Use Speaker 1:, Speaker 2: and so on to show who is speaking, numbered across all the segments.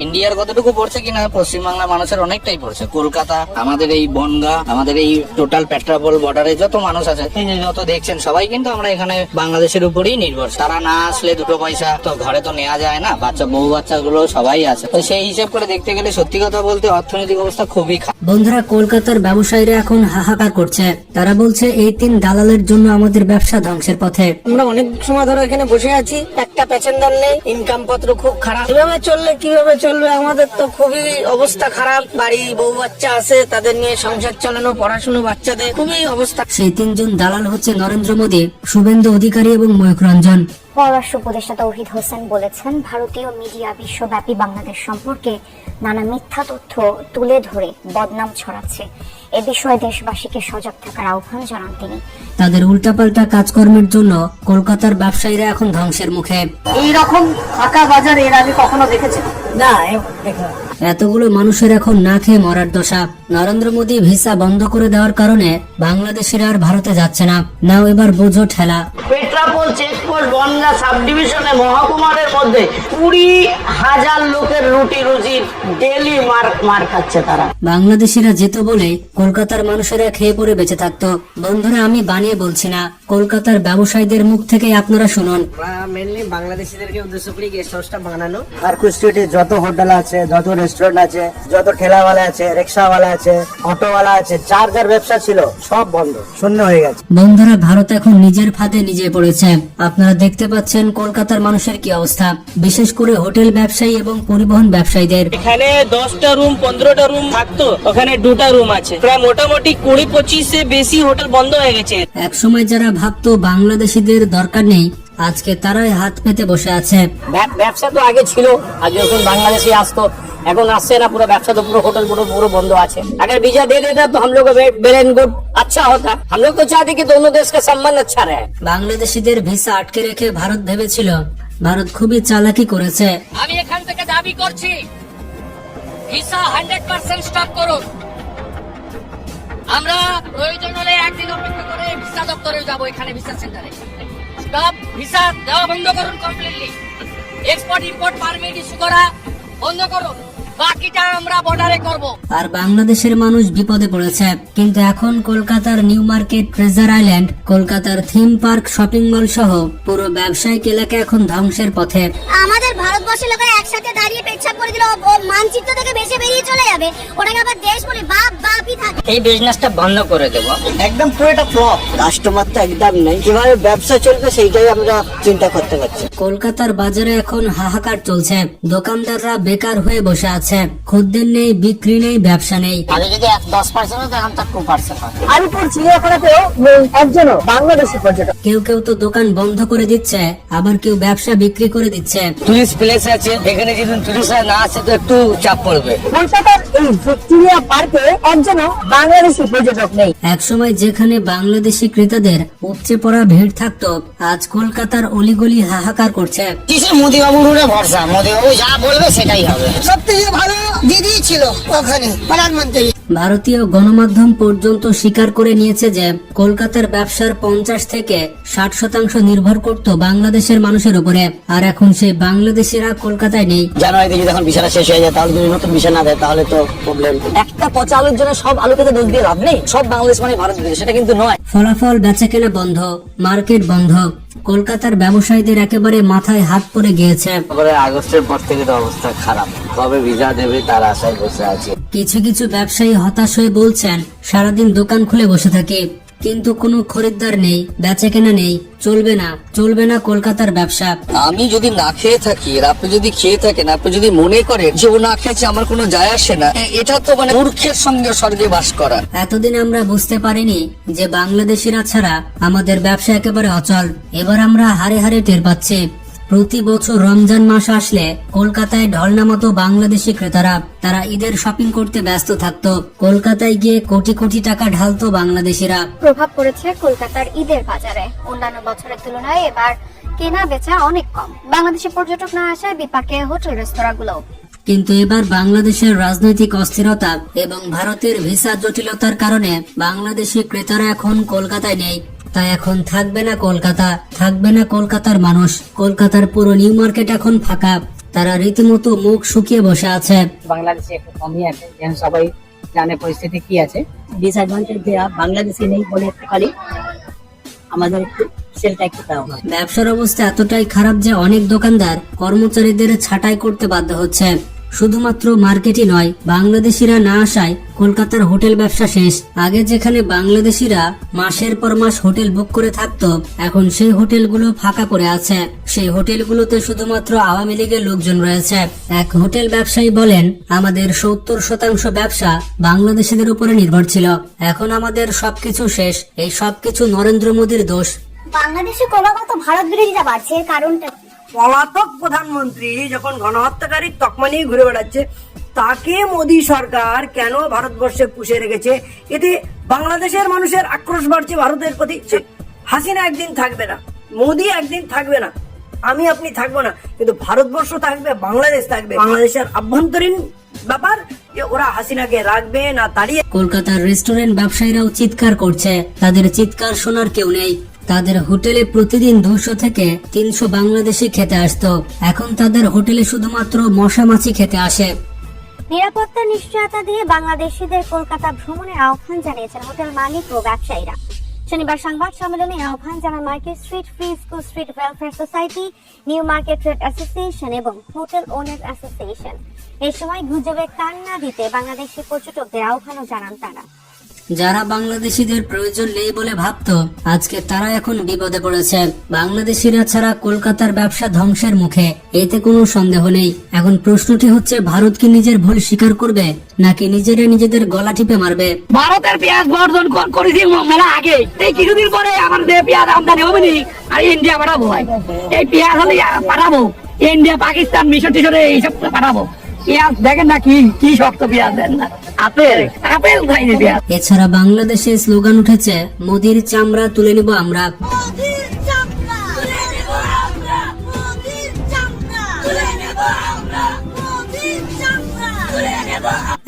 Speaker 1: ইন্ডিয়ার কতটুকু পড়ছে কিনা পশ্চিমবাংলার মানুষের অনেকটাই পড়ছে। কলকাতা, আমাদের এই বনগা, আমাদের এই টোটাল পেট্রাপোল বর্ডারে যত মানুষ আছে, এই যে যত দেখছেন, সবাই কিন্তু আমরা এখানে বাংলাদেশের উপরেই নির্ভর। তারা না আসলে দুটো পয়সা তো ঘরে তো নেওয়া যায় না, বউ বাচ্চা গুলো সবাই আছে। তো সেই হিসাব করে দেখতে গেলে সত্যি কথা বলতে অর্থনৈতিক অবস্থা খুবই খারাপ।
Speaker 2: বন্ধুরা, কলকাতার ব্যবসায়ীরা এখন হাহাকার করছে। তারা বলছে এই 3 দালালের জন্য আমাদের ব্যবসা ধ্বংসের পথে।
Speaker 3: আমরা অনেক সময় ধরে এখানে বসে আছি, একটা প্যাসেঞ্জার নেই, ইনকাম পত্র খুব খারাপ। এভাবে চললে কিভাবে চলবে? আমাদের তো খুবই অবস্থা খারাপ। বাড়ি বউ বাচ্চা আছে, তাদের নিয়ে সংসার চালানো, পড়াশুনো বাচ্চাদের খুবই অবস্থা।
Speaker 2: সেই 3 জন দালাল হচ্ছে নরেন্দ্র মোদী, শুভেন্দু অধিকারী এবং ময়ূখ রঞ্জন।
Speaker 4: পররাষ্ট্র উপদেষ্টা তৌহিদ হোসেন বলেছেন, ভারতীয় মিডিয়া বিশ্বব্যাপী বাংলাদেশ সম্পর্কে নানা মিথ্যা তথ্য তুলে ধরে বদনাম ছড়াচ্ছে। এ বিষয়ে দেশবাসীকে সজাগ থাকার আহ্বান জানান তিনি।
Speaker 2: তাদের উল্টাপাল্টা কাজকর্মের জন্য কলকাতার ব্যবসায়ীরা এখন ধ্বংসের মুখে।
Speaker 3: এইরকম ফাঁকা বাজার এর আগে কখনো দেখেছেন? না, দেখলাম।
Speaker 2: এতগুলো মানুষের এখন না খেয়ে মরার দশা। নরেন্দ্র মোদী ভিসা বন্ধ করে দেওয়ার কারণে বাংলাদেশিরা আর ভারতে যাচ্ছে না। নাও এবার বোঝো ঠেলা।
Speaker 3: পেট্রাপোল চেকপোস্ট বনগা সাব ডিভিশনে মহকুমারের মধ্যে 20,000 লোকের রুটি রুজি ডেলি মার খাচ্ছে তারা।
Speaker 2: বাংলাদেশিরা যেত বলে কলকাতার মানুষেরা খেয়ে পড়ে বেঁচে থাকতো। বন্ধুরা, আমি বানিয়ে বলছি না, কলকাতার ব্যবসায়ীদের মুখ থেকে আপনারা শুনুন।
Speaker 3: মেনলি বাংলাদেশিদেরকে উদ্দেশ্য করে গেস্ট হাউসটা বানানো। পার্ক স্ট্রিটে যত হোটেল আছে, যত রেস্টুরেন্ট আছে, যত ঠেলাওয়ালা আছে, রিক্সাওয়ালা আছে, অটোওয়ালা আছে, যার যার ব্যবসা ছিল সব বন্ধ, শূন্য হয়ে গেছে।
Speaker 2: বন্ধুরা, ভারত এখন নিজের ফাঁদে নিজে পড়েছে। আপনারা দেখতে পাচ্ছেন কলকাতার মানুষের কি অবস্থা, বিশেষ করে হোটেল ব্যবসায়ী এবং পরিবহন ব্যবসায়ীদের।
Speaker 5: এখানে 10টা রুম 15টা রুম থাকতো, ওখানে 2টা রুম আছে। প্রায় মোটামুটি 20-25 এর বেশি হোটেল বন্ধ হয়ে গেছে।
Speaker 2: একসময় যারা ভাবতো বাংলাদেশিদের দরকার নেই, আজকে তারাই হাত পেতে বসে আছে।
Speaker 3: ব্যবসা তো আগে ছিল, আগে যখন বাংলাদেশি আসতো, এখন আসছে না। পুরো ব্যবসা তো পুরো হোটেল পুরো বন্ধ আছে। अगर वीजा दे देता तो हम लोग का वेल एंड गुड अच्छा होता। हम लोग तो चाहते कि दोनों देश का संबंध अच्छा रहे।
Speaker 2: বাংলাদেশিদের ভিসা আটকে রেখে ভারত ভেবেছিল ভারত খুবই চালাকি করেছে।
Speaker 6: আমি এখান থেকে দাবি করছি, ভিসা 100% স্টপ করুন। আমরা প্রয়োজন হলে একদিন অপেক্ষা করে ভিসা দপ্তরে যাবো, এখানে ভিসা সেন্টারে। স্টপ, ভিসা দেওয়া বন্ধ করুন completely. Export import permit issue করা বন্ধ করুন, বাকিটা আমরা বর্ডারে করব।
Speaker 2: আর বাংলাদেশের মানুষ বিপদে পড়েছে। কিন্তু এখন কলকাতার নিউ মার্কেট, ট্রেজার আইল্যান্ড, কলকাতার থিম পার্ক, শপিং মল সহ পুরো ব্যবসায়িক এলাকা এখন ধ্বংসের পথে।
Speaker 4: আমাদের ভারতবর্ষের লোকেরা একসাথে দাঁড়িয়ে পেচ্ছাপ করে দিলে ও মানচিত্র থেকে বেশি বেরিয়ে চলে যাবে। ওটাকে আবার দেশ বলে বাপই থাকে।
Speaker 1: এই বিজনেসটা বন্ধ করে দেবো।
Speaker 3: একদম পুরোটা ফ্লপ, কাস্টমার তো একদম নেই। কিভাবে ব্যবসা চলবে সেইটাই আমরা চিন্তা করতে পারছি।
Speaker 2: কলকাতার বাজারে এখন হাহাকার চলছে। দোকানদাররা বেকার হয়ে বসে আছে, খদ্দের নেই, বিক্রি নেই, ব্যবসা নেই।
Speaker 1: আগে যদি 10% হতো, এখন তার 2% হয়।
Speaker 3: আলিপুর চিড়িয়াখানাতেও একজনও বাংলাদেশি পর্যটক।
Speaker 2: কেউ কেউ তো দোকান বন্ধ করে দিচ্ছে, আবার কেউ ব্যবসা বিক্রি করে দিচ্ছে।
Speaker 1: টুরিস্ট প্লেস আছে, এখানে যদি টুরিস্ট না আসে তো একটু চাপ পড়বে।
Speaker 3: কলকাতার এই ভিক্টোরিয়া পার্কে একজনও বাংলাদেশি পর্যটক নেই।
Speaker 2: একসময় যেখানে বাংলাদেশি ক্রেতাদের উপচে পড়া ভিড় থাকতো, আজ কলকাতার অলিগলি হাহাকার করছে।
Speaker 1: কিসের মোদী বাবুর উপরে ভরসা? মোদী বাবু যা বলবে সেটাই হবে।
Speaker 3: সবথেকে ভালো দিদি ছিল ওখানে প্রধানমন্ত্রী।
Speaker 2: ভারতীয় গণমাধ্যম পর্যন্ত স্বীকার করে নিয়েছে যে কলকাতার ব্যবসার 50 থেকে 60% নির্ভর করত বাংলাদেশের মানুষের উপরে। আর এখন সেই বাংলাদেশিরা কলকাতায় নেই।
Speaker 1: জানুয়ারিতে যদি এখন বিছানা শেষ হয়ে যায়, তাহলে যদি নতুন বিছানা দেয় তাহলে তো প্রবলেম। একটা পচা আলুর জন্য সব আলুকে তো দোষ দিয়ে লাভ নেই। সব বাংলাদেশ মানে ভারত বিদেশ, সেটা কিন্তু নয়।
Speaker 2: ফলাফল বেচাকেনা বন্ধ, মার্কেট বন্ধ। কলকাতার ব্যবসায়ীদের একেবারে মাথায় হাত পড়ে গিয়েছে।
Speaker 1: আগস্টের পর থেকে তো অবস্থা খারাপ। কবে ভিসা দেবে তার আশায় বসে আছে।
Speaker 2: কিছু কিছু ব্যবসায়ী হতাশ হয়ে বলছেন, সারাদিন দোকান খুলে বসে থাকি, কিন্তু কোনো খরিদ্দার নেই, বেচাকেনা নেই, চলবে না কলকাতার ব্যবসা।
Speaker 1: আমি যদি না খেয়ে থাকি আর আপনি যদি খেয়ে থাকেন, আপনি যদি মনে করেন যে ও না খেয়েছে আমার কোনো যায় আসে না, এটা তো মানে মূর্খের সঙ্গে স্বর্গে বাস করা।
Speaker 2: এতদিন আমরা বুঝতে পারিনি যে বাংলাদেশিরা ছাড়া আমাদের ব্যবসা একেবারে অচল। এবার আমরা হারে হারে টের পাচ্ছি। প্রতি বছর রমজান মাস আসলে কলকাতায় ঢলনা মতো বাংলাদেশি ক্রেতারা, তারা ঈদের শপিং করতে ব্যস্ত থাকতো। কলকাতায় গিয়ে কোটি কোটি টাকা ঢালতো বাংলাদেশিরা।
Speaker 4: প্রভাব পড়েছে কলকাতার ঈদের বাজারে। অন্যান্য বছরের তুলনায় এবার কেনা বেচা অনেক কম। বাংলাদেশি পর্যটক না আসায় বিপাকে হোটেল রেস্তোরাঁগুলো।
Speaker 2: কিন্তু এবার বাংলাদেশের রাজনৈতিক অস্থিরতা এবং ভারতের ভিসা জটিলতার কারণে বাংলাদেশি ক্রেতারা এখন কলকাতায় নেই। তাই এখন থাকবে না কলকাতা, থাকবে না কলকাতার মানুষ। কলকাতার পুরো নিউ মার্কেট এখন ফাঁকা। তারা রীতিমতো মুখ শুকিয়ে বসে আছে।
Speaker 7: বাংলাদেশে একটু কমই আছে, যেন সবাই জানে পরিস্থিতি কি আছে। ডিসঅ্যাডভান্টেজ দেওয়া বাংলাদেশে নেই বলে একটুখানি আমাদের একটু সেলটা একটু দেওয়া হয়।
Speaker 2: ব্যবসার অবস্থা এতটাই খারাপ যে অনেক দোকানদার কর্মচারীদের ছাঁটাই করতে বাধ্য হচ্ছে। শুধুমাত্র মার্কেটই নয়, বাংলাদেশিরা না আসায় কলকাতার হোটেল ব্যবসা শেষ। আগে যেখানে বাংলাদেশিরা মাসের পর মাস হোটেল বুক করে থাকতো, এখন সেই হোটেলগুলো ফাঁকা পড়ে আছে। সেই হোটেলগুলোতে শুধুমাত্র আওয়ামী লীগের লোকজন রয়েছে। এক হোটেল ব্যবসায়ী বলেন, আমাদের 70% ব্যবসা বাংলাদেশিদের উপরে নির্ভর ছিল। এখন আমাদের সবকিছু শেষ। এই সবকিছু নরেন্দ্র মোদীর দোষ।
Speaker 4: বাংলাদেশে ক্রমাগত ভারত বিরোধিতা বাড়ছে, এর কারণটা কি?
Speaker 8: পলাতক প্রধানমন্ত্রী যখন গণহত্যাকারীর তকমা নিয়ে ঘুরে বেড়াচ্ছে, তাকে মোদী সরকার কেন ভারতবর্ষে পুষে রেখেছে? এতে বাংলাদেশের মানুষের আক্রোশ বাড়ছে ভারতের প্রতি। হাসিনা একদিন থাকবে না, মোদী একদিন থাকবে না, আমি আপনি থাকবো না, কিন্তু ভারতবর্ষ থাকবে, বাংলাদেশ থাকবে। বাংলাদেশের আভ্যন্তরীণ ব্যাপার যে ওরা হাসিনাকে রাখবে না তাড়িয়ে।
Speaker 2: কলকাতার রেস্টুরেন্ট ব্যবসায়ীরাও চিৎকার করছে, তাদের চিৎকার শোনার কেউ নেই। তাদের হোটেলে প্রতিদিন 200 থেকে 300 বাংলাদেশি খেতে আসতো, এখন তাদের হোটেলে শুধুমাত্র মশা মাছি খেতে আসে।
Speaker 4: নিরাপত্তার নিশ্চয়তা দিয়ে বাংলাদেশিদের কলকাতা ভ্রমণের আহ্বান জানিয়েছেন হোটেল মালিক ও ব্যবসায়ীরা। শনিবার সংবাদ সম্মেলনে আহ্বান জানান market street free school street welfare society, new market trade association এবং হোটেল ওনার্স অ্যাসোসিয়েশন। এই সময় গুজবে কান না দিতে বাংলাদেশি পর্যটকদের আহ্বানও জানান তারা।
Speaker 2: যারা বাংলাদেশিদের প্রয়োজন নেই বলে ভাবতো, আজকে তারা এখন বিপদে পড়েছে। বাংলাদেশিরা ছাড়া কলকাতার ব্যবসা ধ্বংসের মুখে, এতে কোনো সন্দেহ নেই। এখন প্রশ্নটি হচ্ছে, ভারত কি নিজের ভুল স্বীকার করবে নাকি নিজেরা নিজেদের গলা টিপে মারবে?
Speaker 6: ভারতের পেঁয়াজ বর্জন করেছি মেলা আগে, এই কিছুদিন পরে আমাদের পেঁয়াজ আমদানি হবে নি, আর ইন্ডিয়া পাঠাবো। এই পেঁয়াজ হলে পাঠাবো ইন্ডিয়া, পাকিস্তান, মিশর টিশরে এইসব পাঠাবো। পেঁয়াজ দেখেন না কি শক্ত পেঁয়াজ, দেন না আপেল আপেল খাইনি পেঁয়াজ।
Speaker 2: এছাড়া বাংলাদেশে স্লোগান উঠেছে, মোদির চামড়া তুলে নিব আমরা।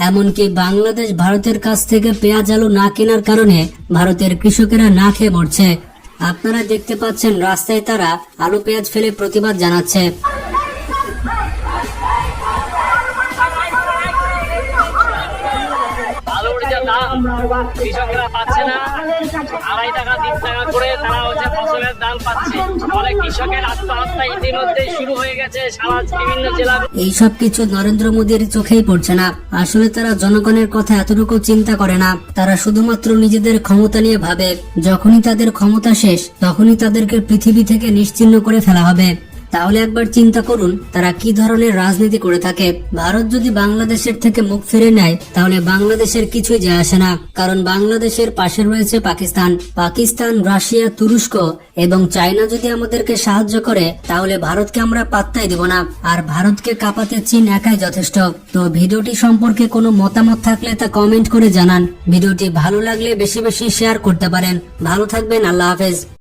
Speaker 2: এমনকি বাংলাদেশ ভারতের কাছ থেকে পেঁয়াজ আলু না কেনার কারণে ভারতের কৃষকেরা না খেয়ে মরছে। আপনারা দেখতে পাচ্ছেন রাস্তায় তারা আলু পেঁয়াজ ফেলে প্রতিবাদ জানাচ্ছে।
Speaker 5: আলুর যে দাম কৃষকরা পাচ্ছে না, 2.5 টাকা 3 টাকা করে তারা হচ্ছে ফসলের দাম পাচ্ছে। ফলে কৃষকের আত্মহত্যা ইতিমধ্যে শুরু হয়ে গেছে সারা বিভিন্ন জেলা।
Speaker 2: এই সব কিছু নরেন্দ্র মোদীর চোখেই পড়ছে না। আসলে তারা জনগণের কথা এতটুকু চিন্তা করে না। তারা শুধুমাত্র নিজেদের ক্ষমতা নিয়ে ভাবে। যখনই তাদের ক্ষমতা শেষ, তখনই তাদেরকে পৃথিবী থেকে নিশ্চিহ্ন করে ফেলা হবে। তাহলে একবার চিন্তা করুন তারা কি ধরনের রাজনীতি করে থাকে। ভারত যদি বাংলাদেশের থেকে মুখ ফিরে নেয়, তাহলে বাংলাদেশের কিছুই যায় আসে না, কারণ বাংলাদেশের পাশে রয়েছে পাকিস্তান, রাশিয়া, তুরস্ক এবং চায়না। যদি আমাদেরকে সাহায্য করে, তাহলে ভারতকে আমরা পাত্তাই দেব না। আর ভারতকে কাঁপাতে চীন একাই যথেষ্ট। তো ভিডিওটি সম্পর্কে কোনো মতামত থাকলে তা কমেন্ট করে জানান। ভিডিওটি ভালো লাগলে বেশি বেশি শেয়ার করতে পারেন। ভালো থাকবেন, আল্লাহ হাফেজ।